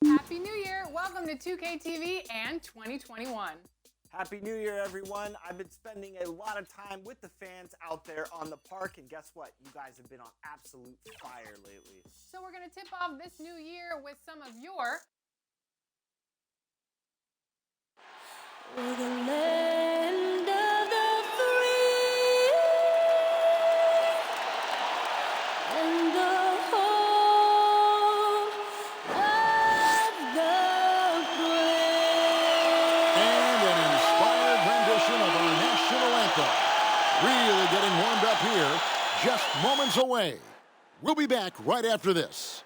Happy New Year! Welcome to 2K TV and 2021. Happy New Year, everyone. I've been spending a lot of time with the fans out there on the park, and guess what? You guys have been on absolute fire lately. So we're going to tip off this new year with some of your... For the land of the free and the home of the brave. And an inspired rendition of our national anthem. Really getting warmed up here, just moments away. We'll be back right after this.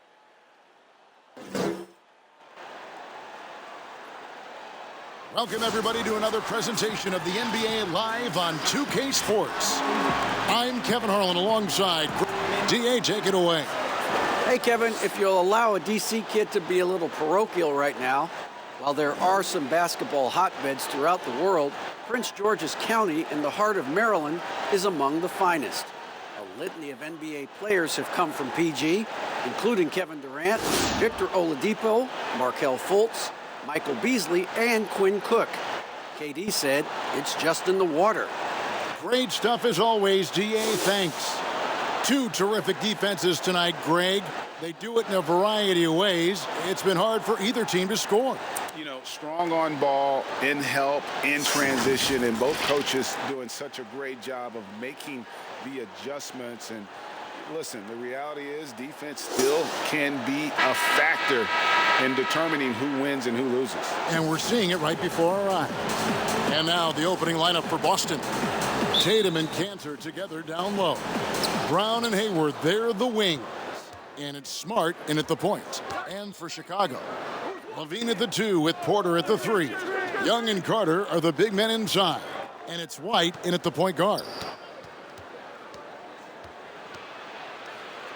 Welcome, everybody, to another presentation of the NBA Live on 2K Sports. I'm Kevin Harlan alongside DA. Take it away. Hey, Kevin, if you'll allow a DC kid to be a little parochial right now, while there are some basketball hotbeds throughout the world, Prince George's County in the heart of Maryland is among the finest. A litany of NBA players have come from PG, including Kevin Durant, Victor Oladipo, Markelle Fultz, Michael Beasley, and Quinn Cook. KD said, it's just in the water. Great stuff as always, DA. Thanks. Two terrific defenses tonight, Greg. They do it in a variety of ways. It's been hard for either team to score. You know, strong on ball, in help, in transition, and both coaches doing such a great job of making the adjustments. And listen, the reality is defense still can be a factor in determining who wins and who loses. And we're seeing it right before our eyes. And now the opening lineup for Boston. Tatum and Cantor together down low. Brown and Hayward, they're the wings. And it's Smart in at the point. And for Chicago, Levine at the 2 with Porter at the 3. Young and Carter are the big men inside. And it's White in at the point guard.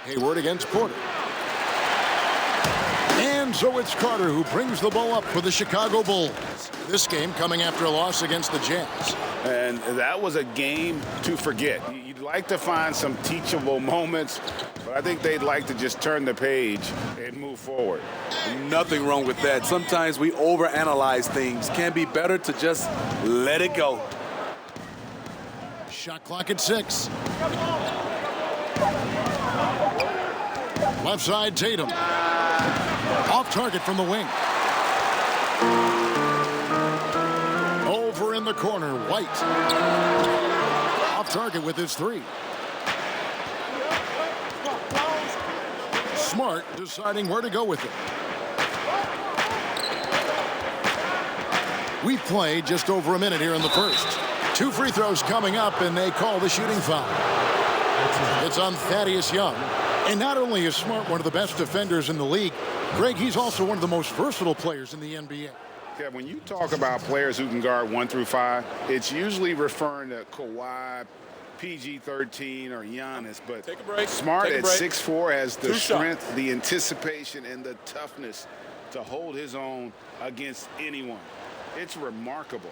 Hayward against Porter. And so it's Carter who brings the ball up for the Chicago Bulls. This game coming after a loss against the Jazz. And that was a game to forget. You'd like to find some teachable moments, but I think they'd like to just turn the page and move forward. Nothing wrong with that. Sometimes we overanalyze things. Can be better to just let it go. Shot clock at 6. Left side, Tatum. Off target from the wing. Over in the corner, White. Off target with his 3. Smart deciding where to go with it. We've played just over a minute here in the first. 2 free throws coming up, and they call the shooting foul. It's on Thaddeus Young. And not only is Smart one of the best defenders in the league, Greg, he's also one of the most versatile players in the NBA. Yeah, when you talk about players who can guard 1 through 5, it's usually referring to Kawhi, PG-13, or Giannis. But Take a break. Smart Take a at break. 6'4" has the 2 strength, shots. the anticipation, and the toughness to hold his own against anyone. It's remarkable.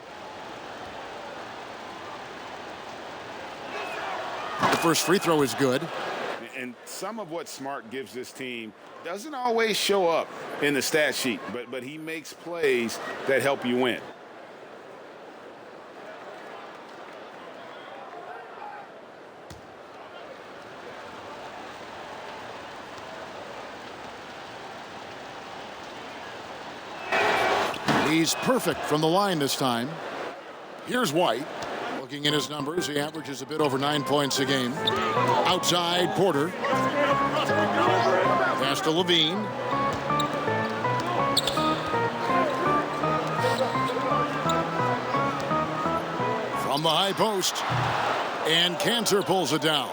The first free throw is good. And some of what Smart gives this team doesn't always show up in the stat sheet, but he makes plays that help you win. He's perfect from the line this time. Here's White. Looking at his numbers, he averages a bit over 9 points a game. Outside, Porter. Pass to Levine. From the high post. And Cantor pulls it down.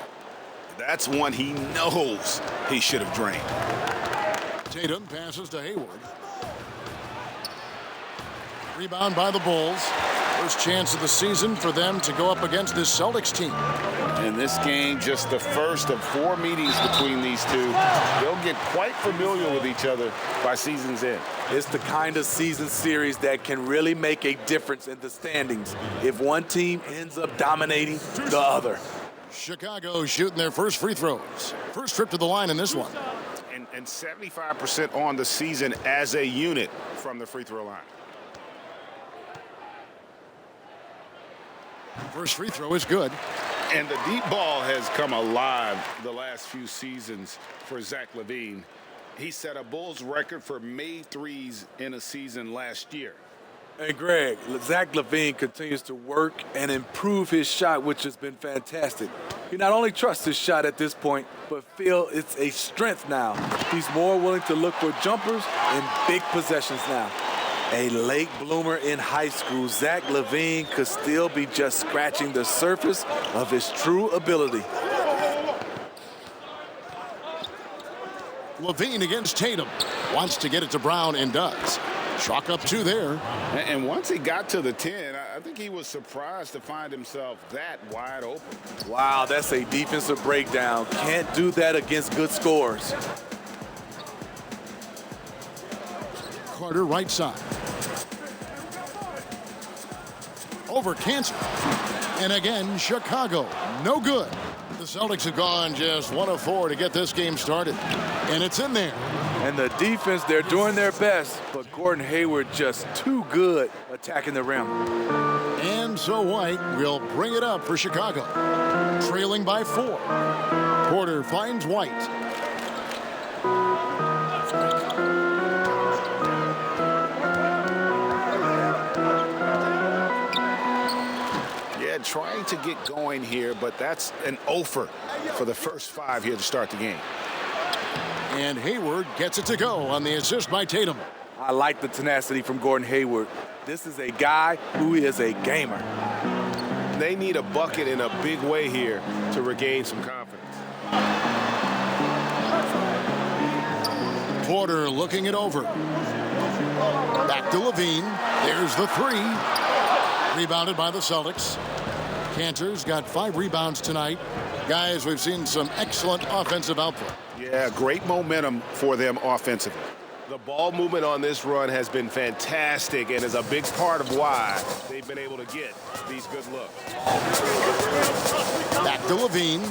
That's one he knows he should have drained. Tatum passes to Hayward. Rebound by the Bulls. First chance of the season for them to go up against this Celtics team. In this game, just the first of 4 meetings between these two. They'll get quite familiar with each other by season's end. It's the kind of season series that can really make a difference in the standings if one team ends up dominating the other. Chicago shooting their first free throws. First trip to the line in this one. And 75% on the season as a unit from the free throw line. First free throw is good. And the deep ball has come alive the last few seasons for Zach LaVine. He set a Bulls record for made threes in a season last year. Hey, Greg, Zach LaVine continues to work and improve his shot, which has been fantastic. He not only trusts his shot at this point, but feel it's a strength now. He's more willing to look for jumpers in big possessions now. A late bloomer in high school, Zach LaVine could still be just scratching the surface of his true ability. LaVine against Tatum. Wants to get it to Brown and does. Chalk up 2 there. And once he got to the 10, I think he was surprised to find himself that wide open. Wow, that's a defensive breakdown. Can't do that against good scores. Carter right side. Over Cantor. And again, Chicago. No good. The Celtics have gone just 1 of 4 to get this game started. And it's in there. And the defense, they're doing their best, but Gordon Hayward just too good attacking the rim. And so White will bring it up for Chicago. Trailing by 4. Porter finds White. Yeah, trying to get going here, but that's an offer for the first 5 here to start the game. And Hayward gets it to go on the assist by Tatum. I like the tenacity from Gordon Hayward. This is a guy who is a gamer. They need a bucket in a big way here to regain some confidence. Porter looking it over. Back to LaVine. There's the 3. Rebounded by the Celtics. Cantor's got 5 rebounds tonight. Guys, we've seen some excellent offensive output. Yeah, great momentum for them offensively. The ball movement on this run has been fantastic and is a big part of why they've been able to get these good looks. Back to LaVine.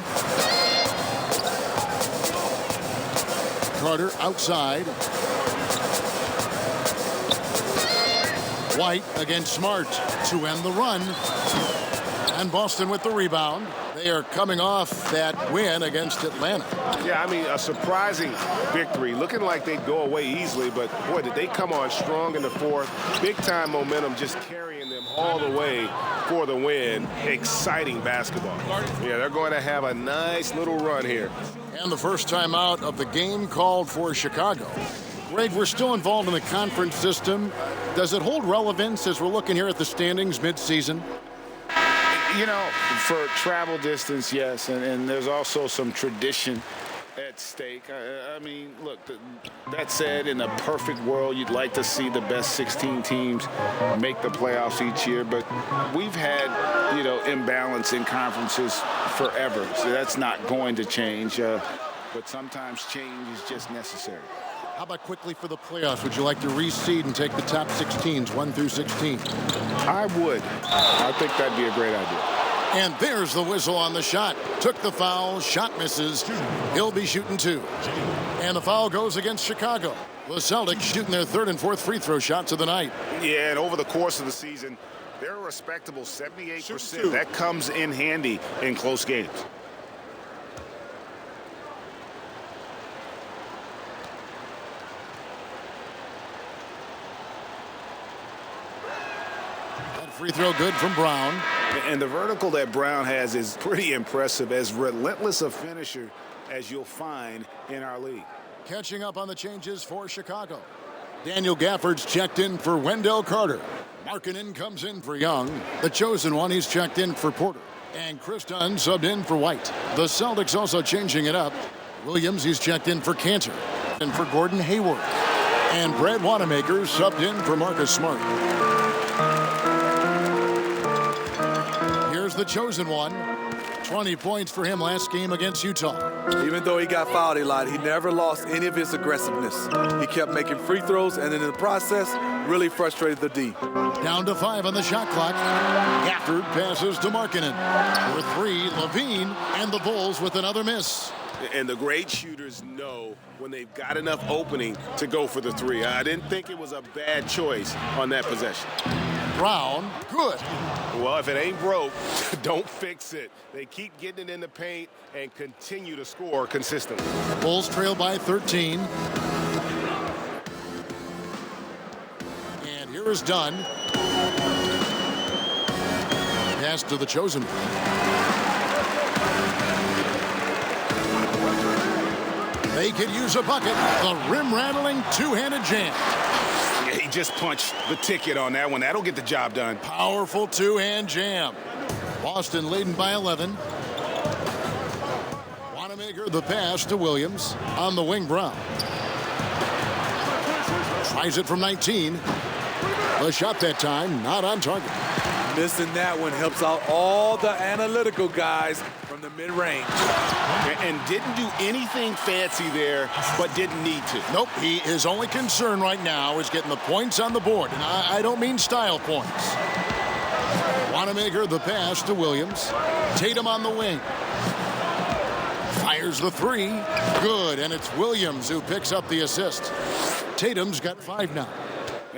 Carter outside. White against Smart to end the run. And Boston with the rebound. They are coming off that win against Atlanta. Yeah, I mean, a surprising victory. Looking like they'd go away easily, but boy, did they come on strong in the 4th. Big-time momentum just carrying them all the way for the win. Exciting basketball. Yeah, they're going to have a nice little run here. And the first time out of the game called for Chicago. Greg, we're still involved in the conference system. Does it hold relevance as we're looking here at the standings mid-season? You know, for travel distance, yes, and there's also some tradition at stake. I mean, look, that said, in a perfect world, you'd like to see the best 16 teams make the playoffs each year, but we've had, you know, imbalance in conferences forever, so that's not going to change, but sometimes change is just necessary. How about quickly for the playoffs? Would you like to reseed and take the top 16s, 1 through 16? I would. I think that'd be a great idea. And there's the whistle on the shot. Took the foul, shot misses. He'll be shooting 2. And the foul goes against Chicago. The Celtics shooting their 3rd and 4th free throw shots of the night. Yeah, and over the course of the season, they're a respectable 78%. That comes in handy in close games. Free throw good from Brown. And the vertical that Brown has is pretty impressive, as relentless a finisher as you'll find in our league. Catching up on the changes for Chicago. Daniel Gafford's checked in for Wendell Carter. Markkanen comes in for Young. The chosen one, he's checked in for Porter. And Chris Dunn subbed in for White. The Celtics also changing it up. Williams, he's checked in for Cantor. And for Gordon Hayward. And Brad Wanamaker subbed in for Marcus Smart. Here's the chosen one. 20 points for him last game against Utah. Even though he got fouled a lot, he never lost any of his aggressiveness. He kept making free throws, and in the process, really frustrated the D. Down to 5 on the shot clock. Gafford passes to Markkanen. For 3, Levine, and the Bulls with another miss. And the great shooters know when they've got enough opening to go for the 3. I didn't think it was a bad choice on that possession. Brown, good. Well, if it ain't broke, don't fix it. They keep getting it in the paint and continue to score consistently. Bulls trail by 13. And here is Dunn. Pass to the chosen one. They could use a bucket. The rim-rattling two-handed jam. Yeah, he just punched the ticket on that one. That'll get the job done. Powerful two-hand jam. Boston leading by 11. Wanamaker the pass to Williams. On the wing, Brown. Tries it from 19. The shot that time, not on target. Missing that one helps out all the analytical guys from the mid-range. And didn't do anything fancy there, but didn't need to. Nope, his only concern right now is getting the points on the board. And I don't mean style points. Wanamaker the pass to Williams. Tatum on the wing. Fires the 3. Good, and it's Williams who picks up the assist. Tatum's got 5 now.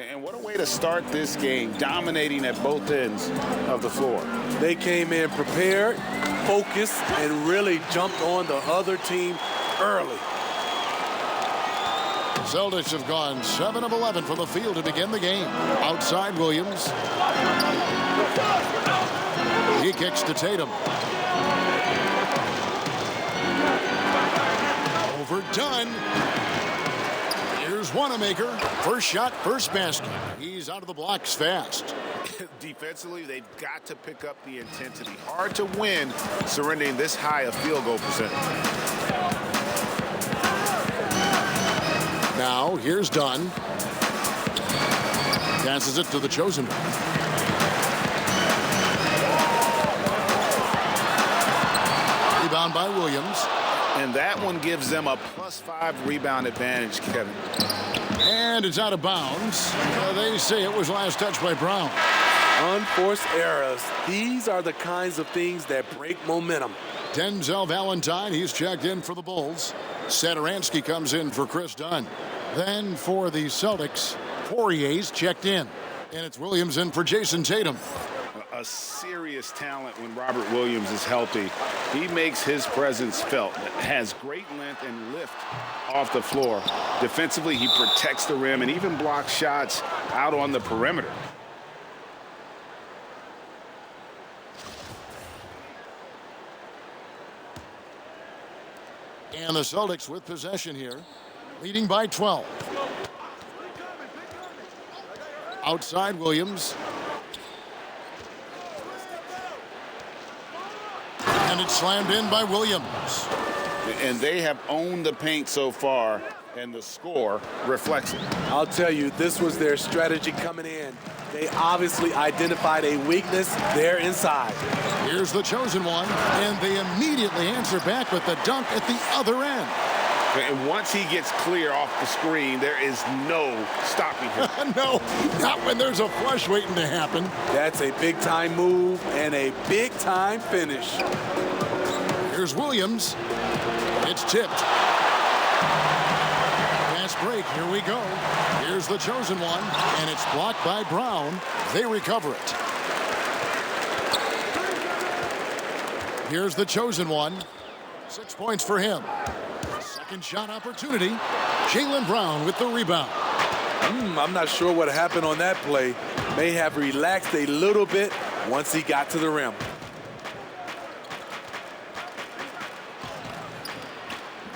And what a way to start this game, dominating at both ends of the floor. They came in prepared, focused, and really jumped on the other team early. Celtics have gone 7 of 11 from the field to begin the game. Outside Williams. He kicks to Tatum. Overdone. Here's Wanamaker. First shot, first basket. He's out of the blocks fast. Defensively, they've got to pick up the intensity. Hard to win surrendering this high a field goal percentage. Now, here's Dunn. Passes it to the chosen one. Rebound by Williams. And that one gives them a +5 rebound advantage, Kevin. And it's out of bounds. They say it was last touched by Brown. Unforced errors. These are the kinds of things that break momentum. Denzel Valentine, he's checked in for the Bulls. Satoransky comes in for Chris Dunn. Then for the Celtics, Poirier's checked in. And it's Williams in for Jayson Tatum. A serious talent when Robert Williams is healthy. He makes his presence felt. Has great length and lift off the floor. Defensively, he protects the rim and even blocks shots out on the perimeter. And the Celtics with possession here, leading by 12. Outside Williams. And it's slammed in by Williams. And they have owned the paint so far, and the score reflects it. I'll tell you, this was their strategy coming in. They obviously identified a weakness there inside. Here's the chosen one, and they immediately answer back with the dunk at the other end. And once he gets clear off the screen, there is no stopping him. No, not when there's a flush waiting to happen. That's a big-time move and a big-time finish. Here's Williams. It's tipped. Fast break. Here we go. Here's the chosen one, and it's blocked by Brown. They recover it. Here's the chosen one. 6 points for him. Second shot opportunity. Jaylen Brown with the rebound. I'm not sure what happened on that play. May have relaxed a little bit once he got to the rim.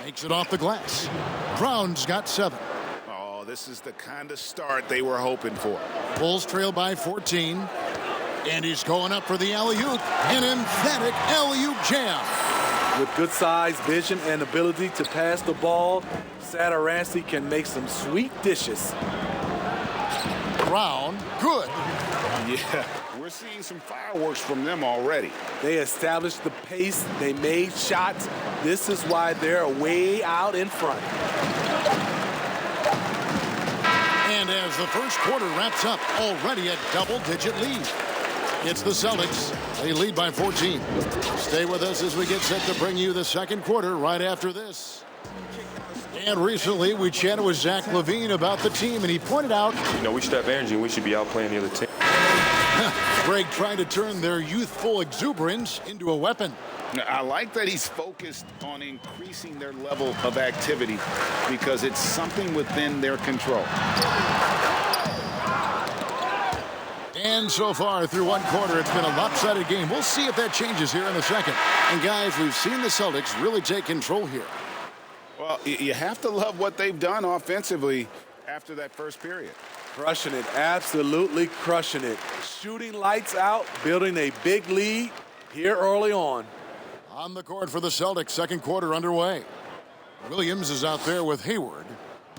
Makes it off the glass. Brown's got 7. Oh, this is the kind of start they were hoping for. Bulls trail by 14. And he's going up for the alley-oop. An emphatic alley-oop jam. With good size, vision, and ability to pass the ball, Satoransky can make some sweet dishes. Brown, good. Yeah, we're we're seeing some fireworks from them already. They established the pace. They made shots. This is why they're way out in front. And as the first quarter wraps up, already a double-digit lead. It's the Celtics. They lead by 14. Stay with us as we get set to bring you the second quarter right after this. And recently, we chatted with Zach LaVine about the team, and he pointed out, we should have energy and we should be outplaying the other team. Greg trying to turn their youthful exuberance into a weapon. I like that he's focused on increasing their level of activity because it's something within their control. And so far through one quarter, it's been a lopsided game. We'll see if that changes here in the second. And guys, we've seen the Celtics really take control here. Well, you have to love what they've done offensively after that first period. Crushing it, absolutely crushing it. Shooting lights out, building a big lead here early on. On the court for the Celtics, second quarter underway. Williams is out there with Hayward.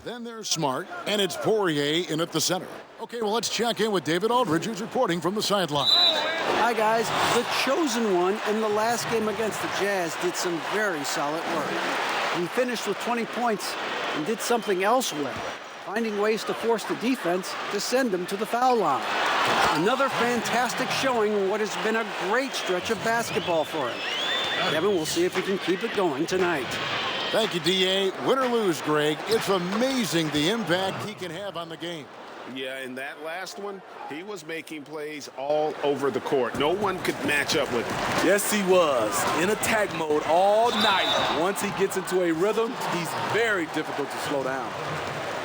Then there's Smart, and it's Poirier in at the center. Okay, well, let's check in with David Aldridge, who's reporting from the sideline. Hi, guys. The chosen one in the last game against the Jazz did some very solid work. He finished with 20 points and did something else well, finding ways to force the defense to send them to the foul line. Another fantastic showing in what has been a great stretch of basketball for him. Kevin, we'll see if he can keep it going tonight. Thank you, D.A. Win or lose, Greg, it's amazing the impact he can have on the game. Yeah, in that last one, he was making plays all over the court. No one could match up with him. Yes, he was. In attack mode all night. Once he gets into a rhythm, he's very difficult to slow down.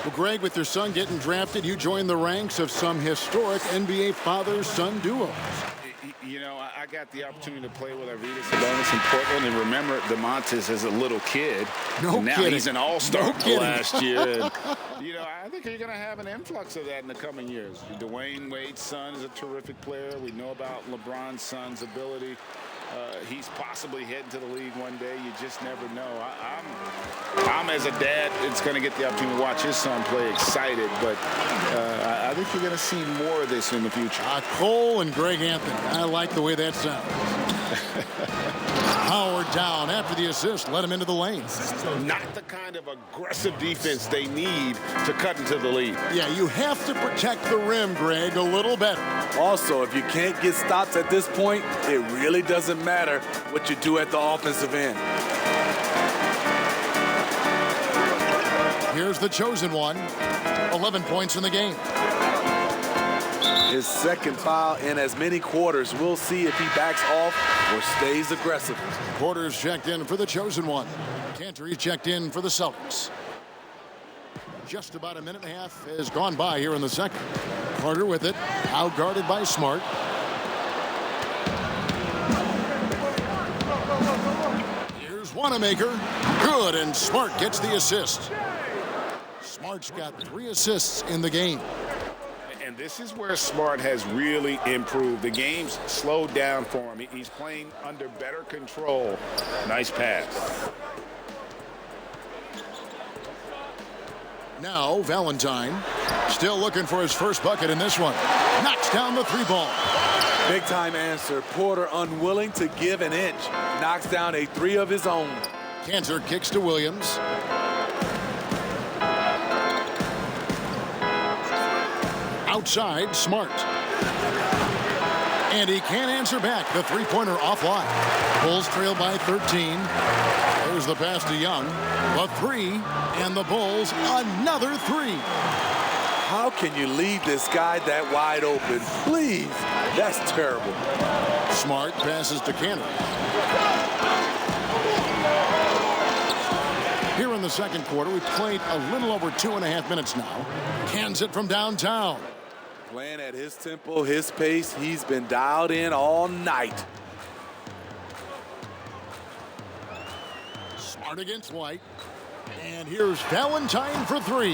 Well, Greg, with your son getting drafted, you joined the ranks of some historic NBA father-son duos. I got the opportunity to play with Arvydas Sabonis in Portland and remember DeMontis as a little kid. No and now kidding. He's an all-star kidding. last year. And, I think you're going to have an influx of that in the coming years. Dwayne Wade's son is a terrific player. We know about LeBron's son's ability. He's possibly heading to the league one day. You just never know. I'm as a dad, it's going to get the opportunity to watch his son play excited, but I think you're going to see more of this in the future. Cole and Greg Anthony. I like the way that sounds. Howard down after the assist, let him into the lane. Not the kind of aggressive defense they need to cut into the lead. Yeah, you have to protect the rim, Greg, a little better. Also, if you can't get stops at this point, it really doesn't matter what you do at the offensive end. Here's the chosen one. 11 points in the game. His second foul in as many quarters. We'll see if he backs off or stays aggressive. Porter's checked in for the chosen one. Cantor checked in for the Celtics. Just about a minute and a half has gone by here in the second. Carter with it, outguarded by Smart. Here's Wanamaker. Good, and Smart gets the assist. Smart's got 3 assists in the game. And this is where Smart has really improved. The game's slowed down for him. He's playing under better control. Nice pass. Now Valentine, still looking for his first bucket in this one. Knocks down the 3 ball. Big time answer. Porter unwilling to give an inch. Knocks down a 3 of his own. Cantor kicks to Williams. Outside, Smart. And he can't answer back. The 3-pointer offline. Bulls trail by 13. There's the pass to Young. A 3, and the Bulls another 3. How can you leave this guy that wide open? Please. That's terrible. Smart passes to Cantor. Here in the second quarter, we've played a little over 2.5 minutes now. Cans it from downtown. Playing at his tempo, his pace. He's been dialed in all night. Smart against White. And here's Valentine for 3.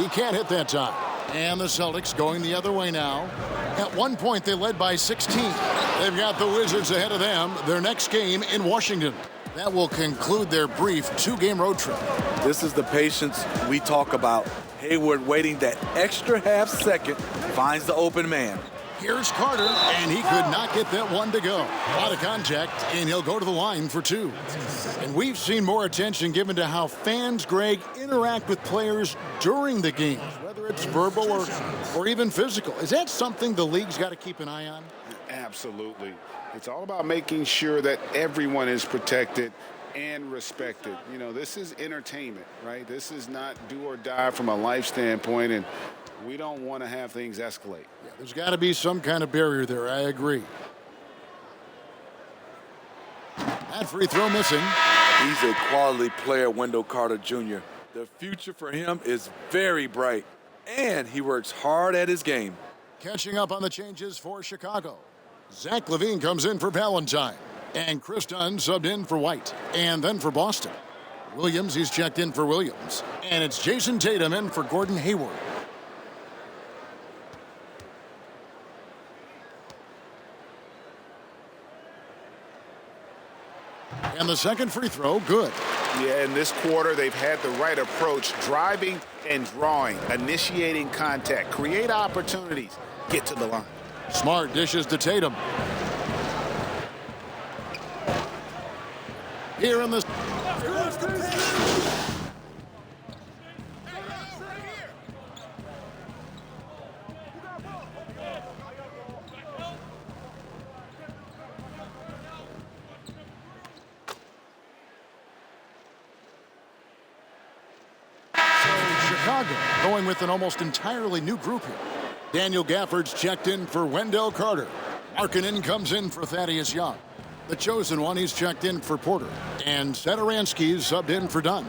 He can't hit that time. And the Celtics going the other way now. At one point, they led by 16. They've got the Wizards ahead of them. Their next game in Washington. That will conclude their brief 2-game road trip. This is the patience we talk about. Hayward waiting that extra half second, finds the open man. Here's Carter, and he could not get that one to go. Out of contact, and he'll go to the line for 2. And we've seen more attention given to how fans, Greg, interact with players during the games, whether it's verbal or even physical. Is that something the league's got to keep an eye on? Absolutely. It's all about making sure that everyone is protected and respected. You know, this is entertainment, right? This is not do or die from a life standpoint, and we don't want to have things escalate. Yeah, there's got to be some kind of barrier there. I agree. That free throw missing. He's a quality player, Wendell Carter Jr. The future for him is very bright, and he works hard at his game. Catching up on the changes for Chicago. Zach LaVine comes in for Valentine. And Chris Dunn subbed in for White. And then for Boston. Williams, he's checked in for Williams. And it's Jayson Tatum in for Gordon Hayward. And the second free throw, good. Yeah, in this quarter, they've had the right approach, driving and drawing, initiating contact, create opportunities, get to the line. Smart dishes to Tatum. Here in the... Chicago going with an almost entirely new group here. Daniel Gafford's checked in for Wendell Carter. Markkanen comes in for Thaddeus Young. The chosen one, he's checked in for Porter. And Satoransky's subbed in for Dunn.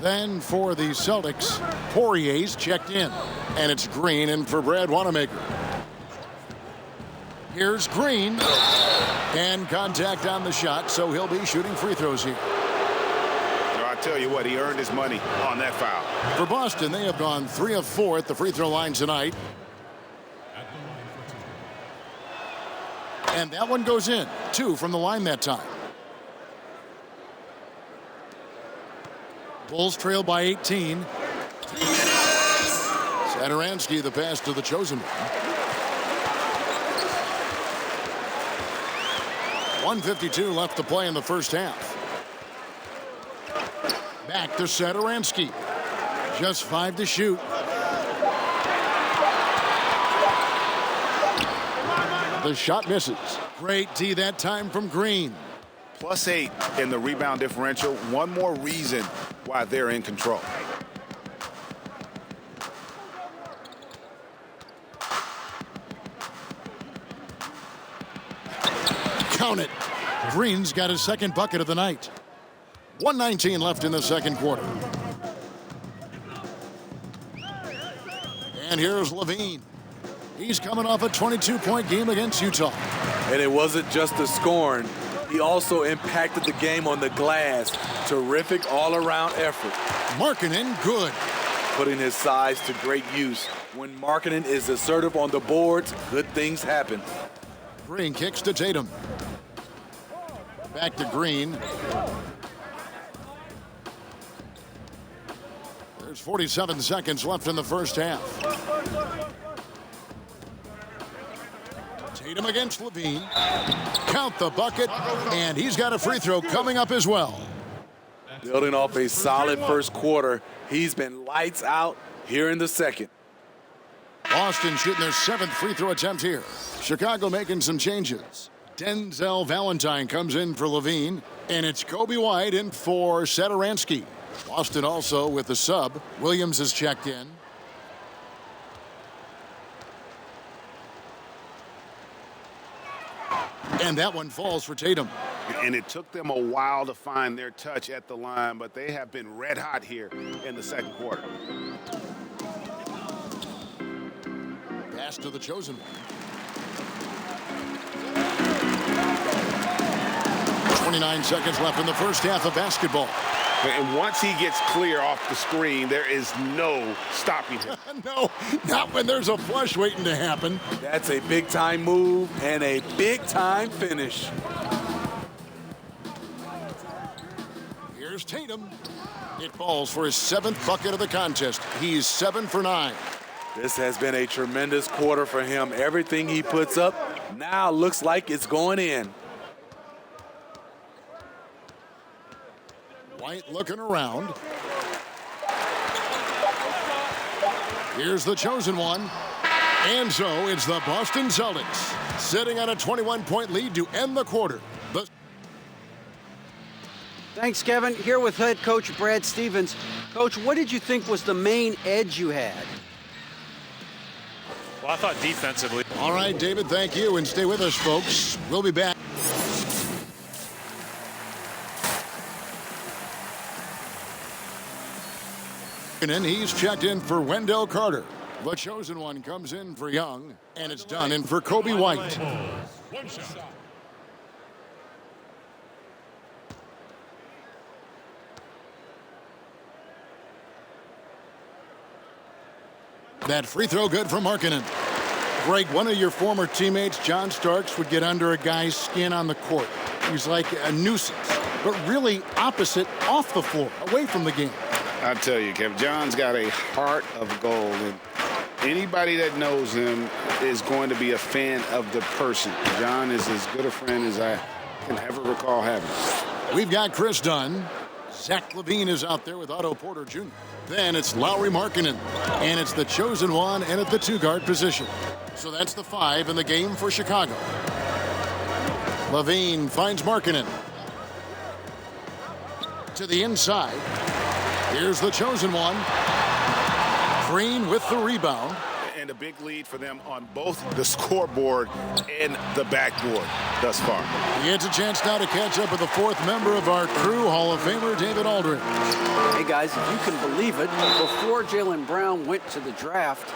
Then for the Celtics, Poirier's checked in. And it's Green in for Brad Wanamaker. Here's Green. And contact on the shot, so he'll be shooting free throws here. I tell you what, he earned his money on that foul. For Boston, they have gone 3 of 4 at the free throw line tonight. And that one goes in. 2 from the line that time. Bulls trail by 18. Satoransky, the pass to the chosen one. 1:52 left to play in the first half. Back to Satoransky. Just 5 to shoot. The shot misses. Great D that time from Green. +8 in the rebound differential. One more reason why they're in control. Count it. Green's got his second bucket of the night. 1:19 left in the second quarter. And here's LaVine. He's coming off a 22-point game against Utah. And it wasn't just the scoring. He also impacted the game on the glass. Terrific all-around effort. Markkanen, good. Putting his size to great use. When Markkanen is assertive on the boards, good things happen. Green kicks to Tatum. Back to Green. There's 47 seconds left in the first half. Tatum against LaVine. Count the bucket, and he's got a free throw coming up as well. Building off a solid first quarter, he's been lights out here in the second. Boston shooting their 7th free throw attempt here. Chicago making some changes. Denzel Valentine comes in for LaVine, and it's Kobe White in for Satoransky. Boston also with the sub. Williams is checked in. And that one falls for Tatum. And it took them a while to find their touch at the line, but they have been red hot here in the second quarter. Pass to the chosen one. 29 seconds left in the first half of basketball. And once he gets clear off the screen, there is no stopping him. No, not when there's a flush waiting to happen. That's a big-time move and a big-time finish. Here's Tatum. It falls for his 7th bucket of the contest. He's 7 for 9. This has been a tremendous quarter for him. Everything he puts up now looks like it's going in. White looking around. Here's the chosen one. And so it's the Boston Celtics sitting on a 21-point lead to end the quarter. Thanks, Kevin. Here with head coach Brad Stevens. Coach, what did you think was the main edge you had? Well, I thought defensively. All right, David, thank you. And stay with us, folks. We'll be back. And he's checked in for Wendell Carter. The chosen one comes in for Young, and it's done in for Kobe White. That free throw good for Markkanen. Greg, one of your former teammates, John Starks, would get under a guy's skin on the court. He's like a nuisance, but really opposite off the floor, away from the game. I tell you, Kevin, John's got a heart of gold, and anybody that knows him is going to be a fan of the person. John is as good a friend as I can ever recall having. We've got Chris Dunn. Zach LaVine is out there with Otto Porter Jr. Then it's Lauri Markkanen, and it's the chosen one and at the two-guard position. So that's the 5 in the game for Chicago. LaVine finds Markkanen. To the inside. Here's the chosen one. Green with the rebound. And a big lead for them on both the scoreboard and the backboard thus far. He gets a chance now to catch up with the 4th member of our crew, Hall of Famer David Aldridge. Hey, guys, if you can believe it, before Jaylen Brown went to the draft,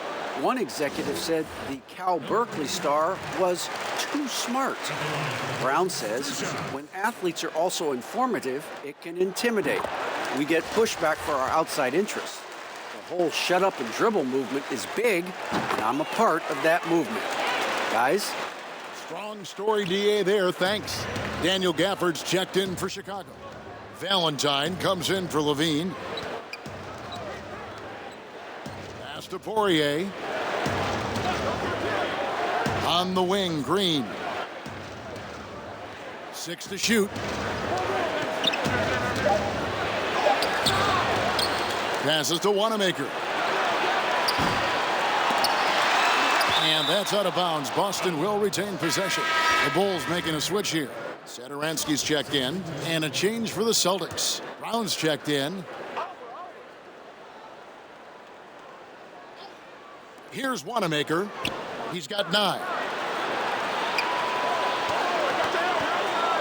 one executive said the Cal Berkeley star was too smart. Brown says when athletes are also informative, it can intimidate. We get pushback for our outside interests. The whole shut up and dribble movement is big, and I'm a part of that movement. Guys? Strong story, DA, there. Thanks. Daniel Gafford's checked in for Chicago. Valentine comes in for LaVine. Pass to Poirier. On the wing, Green. 6 to shoot. Passes to Wanamaker. And that's out of bounds. Boston will retain possession. The Bulls making a switch here. Satoransky's checked in. And a change for the Celtics. Brown's checked in. Here's Wanamaker. He's got 9.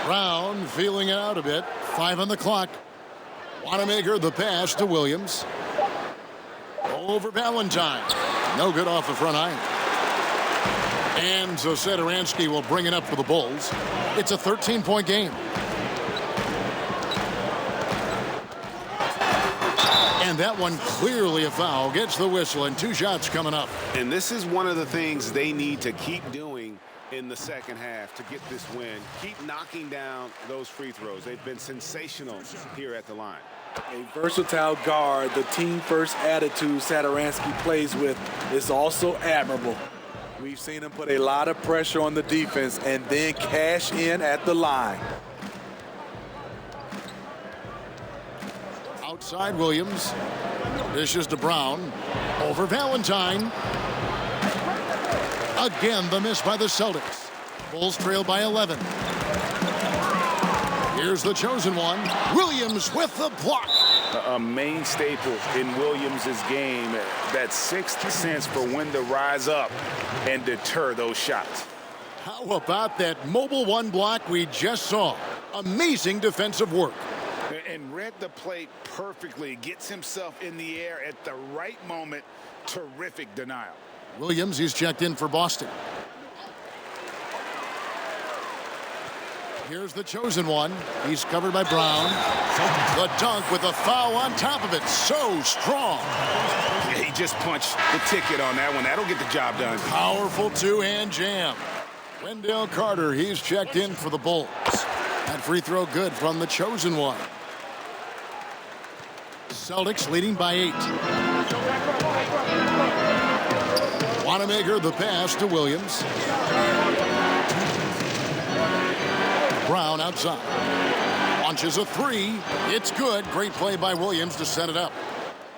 Brown feeling it out a bit. 5 on the clock. Wanamaker, the pass to Williams. Over Valentine. No good off the front iron. And so Satoransky will bring it up for the Bulls. It's a 13-point game. And that one clearly a foul. Gets the whistle and 2 shots coming up. And this is one of the things they need to keep doing in the second half to get this win. Keep knocking down those free throws. They've been sensational here at the line. A versatile guard, the team-first attitude Satoransky plays with is also admirable. We've seen him put a lot of pressure on the defense and then cash in at the line. Outside Williams. Dishes to Brown. Over Valentine. Again, the miss by the Celtics. Bulls trail by 11. Here's the chosen one. Williams with the block. A main staple in Williams' game, that 6th sense for when to rise up and deter those shots. How about that mobile 1 block we just saw? Amazing defensive work. And read the play perfectly. Gets himself in the air at the right moment. Terrific denial. Williams, he's checked in for Boston. Here's the chosen one. He's covered by Brown. The dunk with a foul on top of it. So strong. Yeah, he just punched the ticket on that one. That'll get the job done. Powerful 2-hand jam. Wendell Carter, he's checked in for the Bulls. That free throw good from the chosen one. Celtics leading by 8. Wanamaker the pass to Williams. Brown outside. Launches a three. It's good. Great play by Williams to set it up.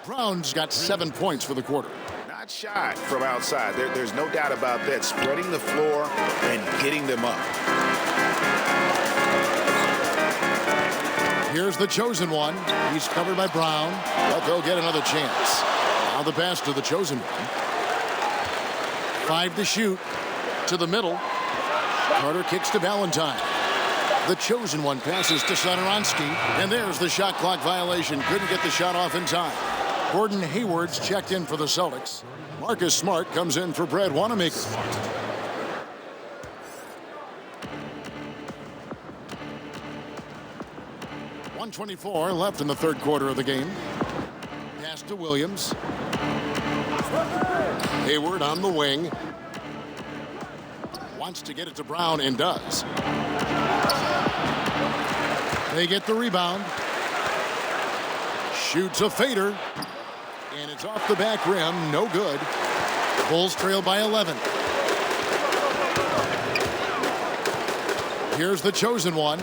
Brown's got 7 points for the quarter. Not shy from outside. There's no doubt about that. Spreading the floor and getting them up. Here's the chosen one. He's covered by Brown, but they'll get another chance. Now the pass to the chosen one. 5 to shoot. To the middle. Carter kicks to Valentine. The chosen one passes to Satoransky, and there's the shot clock violation. Couldn't get the shot off in time. Gordon Hayward's checked in for the Celtics. Marcus Smart comes in for Brad Wanamaker. .124 left in the third quarter of the game. Pass to Williams. Hayward on the wing. Wants to get it to Brown and does. They get the rebound. Shoots a fader. And it's off the back rim. No good. Bulls trail by 11. Here's the chosen one.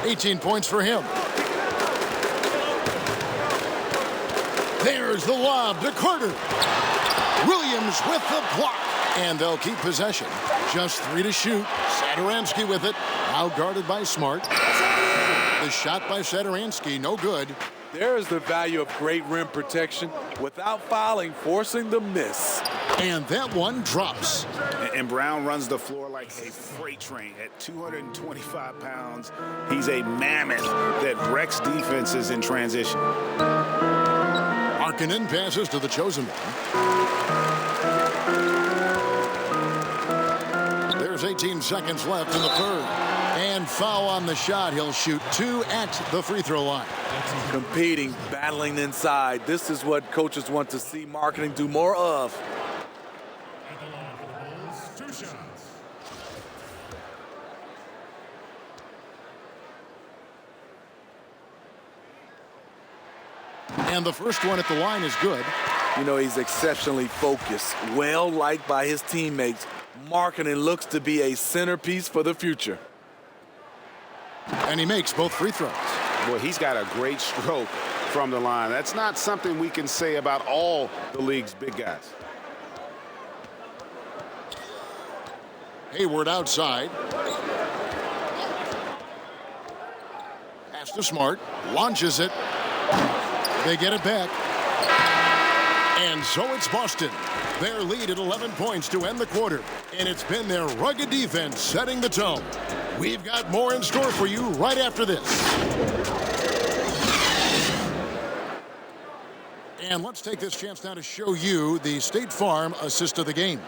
18 points for him. There's the lob to Carter. Williams with the block. And they'll keep possession. Just 3 to shoot. Satoransky with it. Now guarded by Smart. The shot by Satoransky, no good. There is the value of great rim protection without fouling, forcing the miss. And that one drops. And Brown runs the floor like a freight train. At 225 pounds, he's a mammoth that wrecks defenses in transition. Markkanen passes to the chosen one. There's 18 seconds left in the third. And foul on the shot. He'll shoot 2 at the free throw line. Competing, battling inside. This is what coaches want to see Markkanen do more of. At the line for the Bulls, 2 shots. And the first one at the line is good. You know, he's exceptionally focused, well liked by his teammates. Markkanen looks to be a centerpiece for the future. And he makes both free throws. Boy, he's got a great stroke from the line. That's not something we can say about all the league's big guys. Hayward outside. Pass to Smart. Launches it. They get it back. And so it's Boston. Their lead at 11 points to end the quarter. And it's been their rugged defense setting the tone. We've got more in store for you right after this. And let's take this chance now to show you the State Farm assist of the game.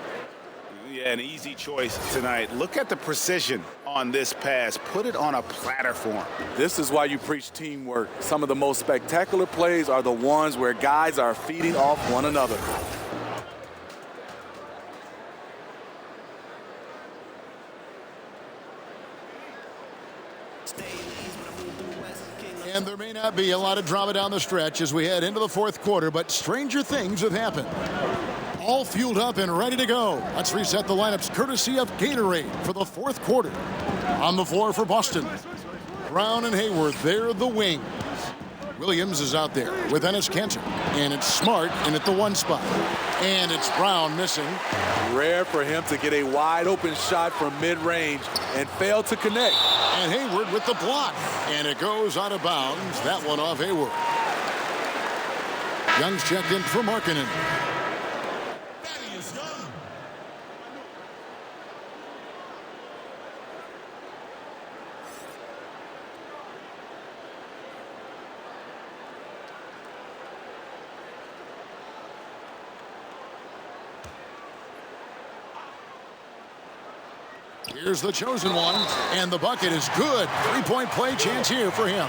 Yeah, an easy choice tonight. Look at the precision on this pass. Put it on a platter for him. This is why you preach teamwork. Some of the most spectacular plays are the ones where guys are feeding off one another. And there may not be a lot of drama down the stretch as we head into the fourth quarter, but stranger things have happened. All fueled up and ready to go. Let's reset the lineups courtesy of Gatorade for the fourth quarter. On the floor for Boston, Brown and Hayward, they're the wings. Williams is out there with Enes Kanter. And it's Smart in at the 1 spot. And it's Brown missing. Rare for him to get a wide open shot from mid-range and fail to connect. And Hayward with the block. And it goes out of bounds. That one off Hayward. Young's checked in for Markkanen. Here's the chosen one, and the bucket is good. 3-point play chance here for him.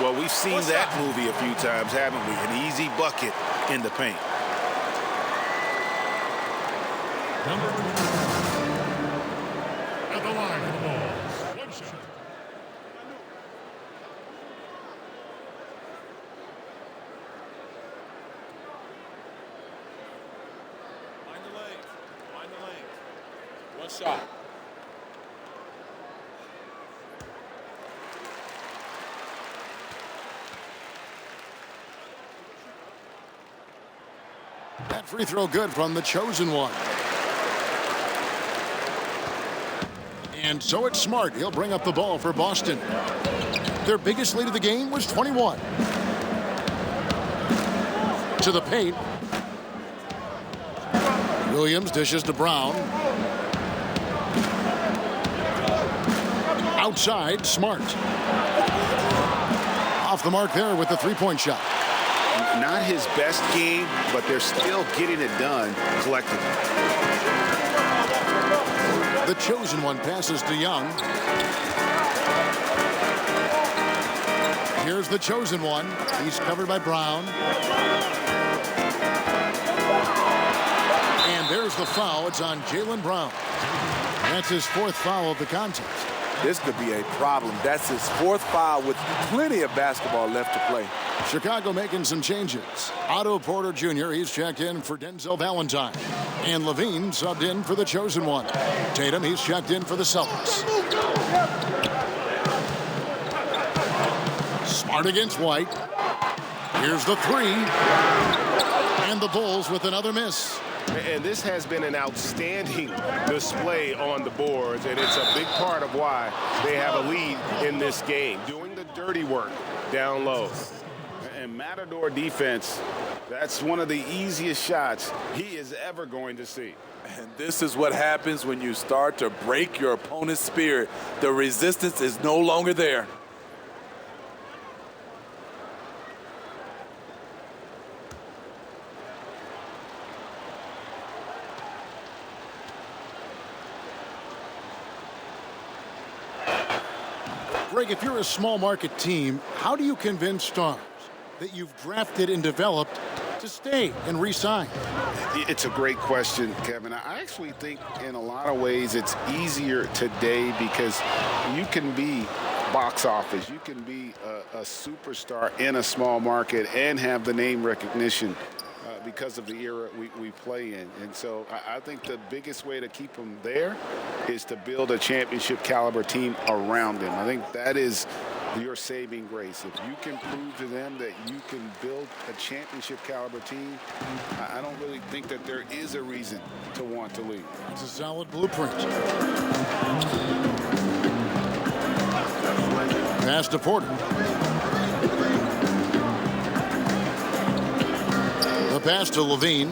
Well, we've seen that movie a few times, haven't we? An easy bucket in the paint. Number 2. At the line for the Bulls, 1 shot. Find the legs. One shot. That free throw good from the chosen one. And so it's Smart. He'll bring up the ball for Boston. Their biggest lead of the game was 21. To the paint. Williams dishes to Brown. Outside, Smart. Off the mark there with the three-point shot. Not his best game, but they're still getting it done collectively. The chosen one passes to Young. Here's the chosen one. He's covered by Brown. And there's the foul. It's on Jaylen Brown. That's his fourth foul of the contest. This could be a problem. That's his fourth foul with plenty of basketball left to play. Chicago making some changes. Otto Porter Jr., he's checked in for Denzel Valentine. And Levine subbed in for the chosen one. Tatum, he's checked in for the Celtics. Smart against White. Here's the three. And the Bulls with another miss. And this has been an outstanding display on the boards, and it's a big part of why they have a lead in this game, doing the dirty work down low. And Matador defense, that's one of the easiest shots he is ever going to see. And this is what happens when you start to break your opponent's spirit. The resistance is no longer there. Greg, if you're a small market team, how do you convince stars that you've drafted and developed to stay and re-sign? It's a great question, Kevin. I actually think in a lot of ways it's easier today because you can be box office. You can be a superstar in a small market and have the name recognition because of the era we play in. And so I think the biggest way to keep them there is to build a championship caliber team around them. I think that is your saving grace. If you can prove to them that you can build a championship caliber team, I don't really think that there is a reason to want to leave. It's a solid blueprint. Pass to Porter. The pass to Levine.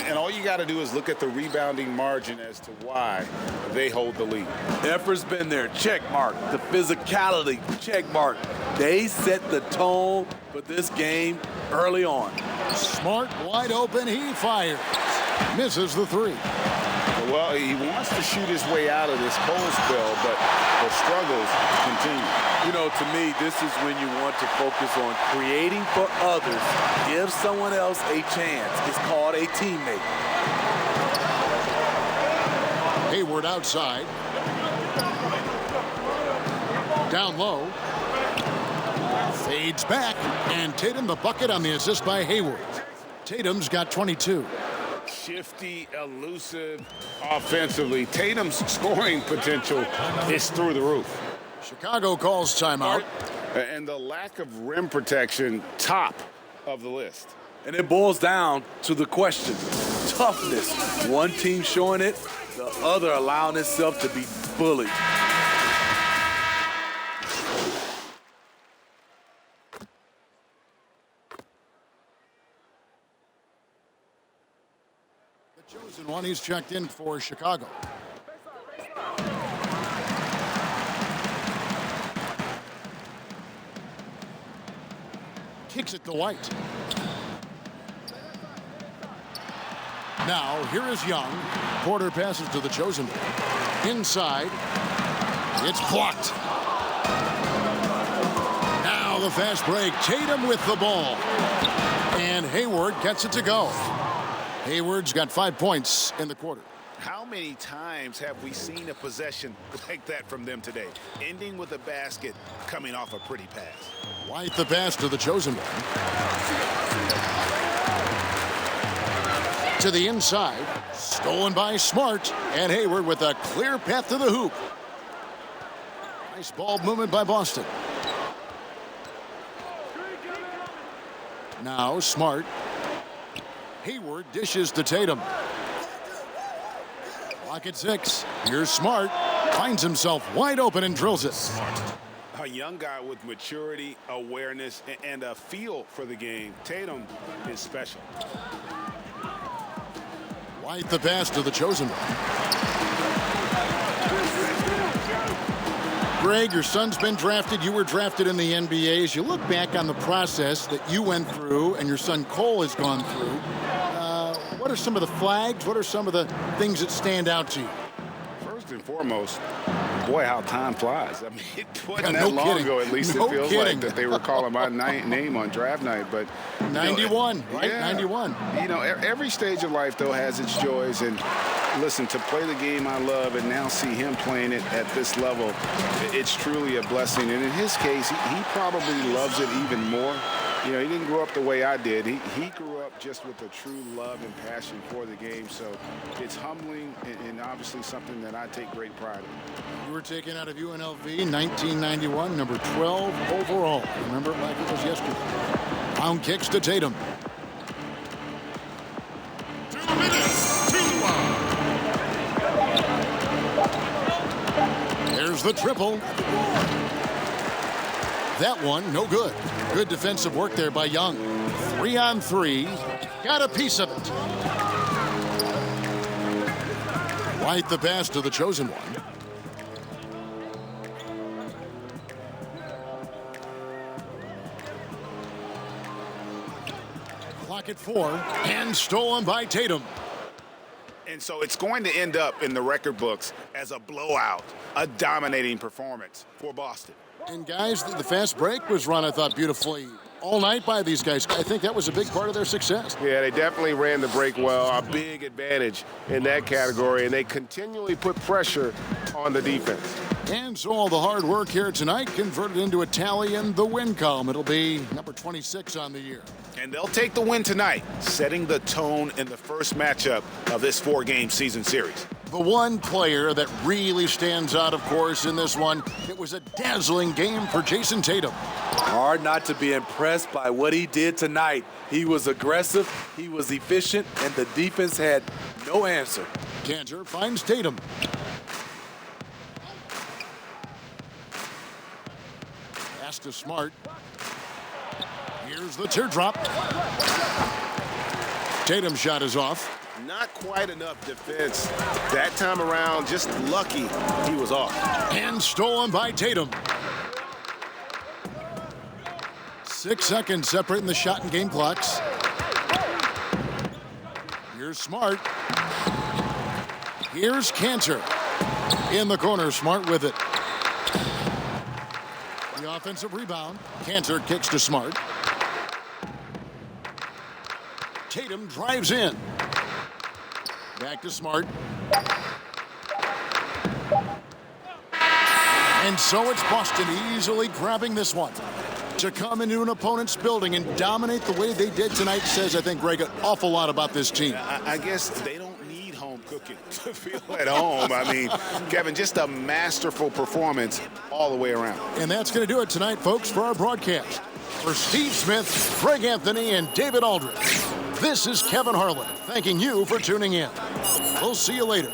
And all you got to do is look at the rebounding margin as to why they hold the lead. Effort's been there, check mark. The physicality, check mark. They set the tone for this game early on. Smart, wide open, he fires. Misses the three. Well, he wants to shoot his way out of this cold spell, but the struggles continue. You know, to me, this is when you want to focus on creating for others. Give someone else a chance. It's called a teammate. Hayward outside. Down low. Fades back. And Tatum the bucket on the assist by Hayward. Tatum's got 22. Shifty, elusive offensively. Tatum's scoring potential is through the roof. Chicago calls timeout. And the lack of rim protection, top of the list. And it boils down to the question, toughness. One team showing it, the other allowing itself to be bullied. The chosen one, he's checked in for Chicago. Kicks it to White. Now, here is Young. Porter passes to the chosen one. Inside. It's blocked. Now the fast break. Tatum with the ball. And Hayward gets it to go. Hayward's got 5 points in the quarter. How many times have we seen a possession like that from them today? Ending with a basket, coming off a pretty pass. White the pass to the chosen one. to the inside. Stolen by Smart. And Hayward with a clear path to the hoop. Nice ball movement by Boston. Now Smart. Hayward dishes to Tatum. Clock at 6. Here's Smart. Finds himself wide open and drills it. A young guy with maturity, awareness, and a feel for the game. Tatum is special. White the pass to the chosen one. Greg, your son's been drafted. You were drafted in the NBA. As you look back on the process that you went through and your son Cole has gone through, what are some of the flags? What are some of the things that stand out to you? First and foremost, boy, how time flies. I mean, it wasn't no that long kidding. ago, at least No it feels kidding. like, that they were calling my name on draft night. But 91, right? Yeah. 91. You know, every stage of life, though, has its joys. And listen, to play the game I love and now see him playing it at this level, it's truly a blessing. And in his case, he probably loves it even more. You know, he didn't grow up the way I did. He grew up just with a true love and passion for the game. So it's humbling and obviously something that I take great pride in. You were taken out of UNLV 1991, number 12 overall. Remember it like it was yesterday. Pound kicks to Tatum. 2 minutes, 2-1. There's the triple. That one, no good. Good defensive work there by Young. 3-on-3. Got a piece of it. White the pass to the chosen one. Clock at 4. And stolen by Tatum. And so it's going to end up in the record books as a blowout, a dominating performance for Boston. And guys, the fast break was run, I thought, beautifully all night by these guys. I think that was a big part of their success. Yeah, they definitely ran the break well. A big advantage in that category, and they continually put pressure on the defense. And so all the hard work here tonight converted into a tally in the win column. It'll be number 26 on the year. And they'll take the win tonight, setting the tone in the first matchup of this 4-game season series. The one player that really stands out, of course, in this one, it was a dazzling game for Jayson Tatum. Hard not to be impressed by what he did tonight. He was aggressive, he was efficient, and the defense had no answer. Cantor finds Tatum. Pass to Smart. Here's the teardrop. Tatum's shot is off. Not quite enough defense. That time around, just lucky he was off. And stolen by Tatum. 6 seconds separating the shot and game clocks. Here's Smart. Here's Cantor. In the corner, Smart with it. The offensive rebound. Cantor kicks to Smart. Tatum drives in. Back to Smart. And so it's Boston easily grabbing this one. To come into an opponent's building and dominate the way they did tonight says, I think, Greg, an awful lot about this team. I guess they don't need home cooking to feel at home. I mean, Kevin, just a masterful performance all the way around. And that's going to do it tonight, folks, for our broadcast. For Steve Smith, Greg Anthony, and David Aldridge, this is Kevin Harlan thanking you for tuning in. We'll see you later.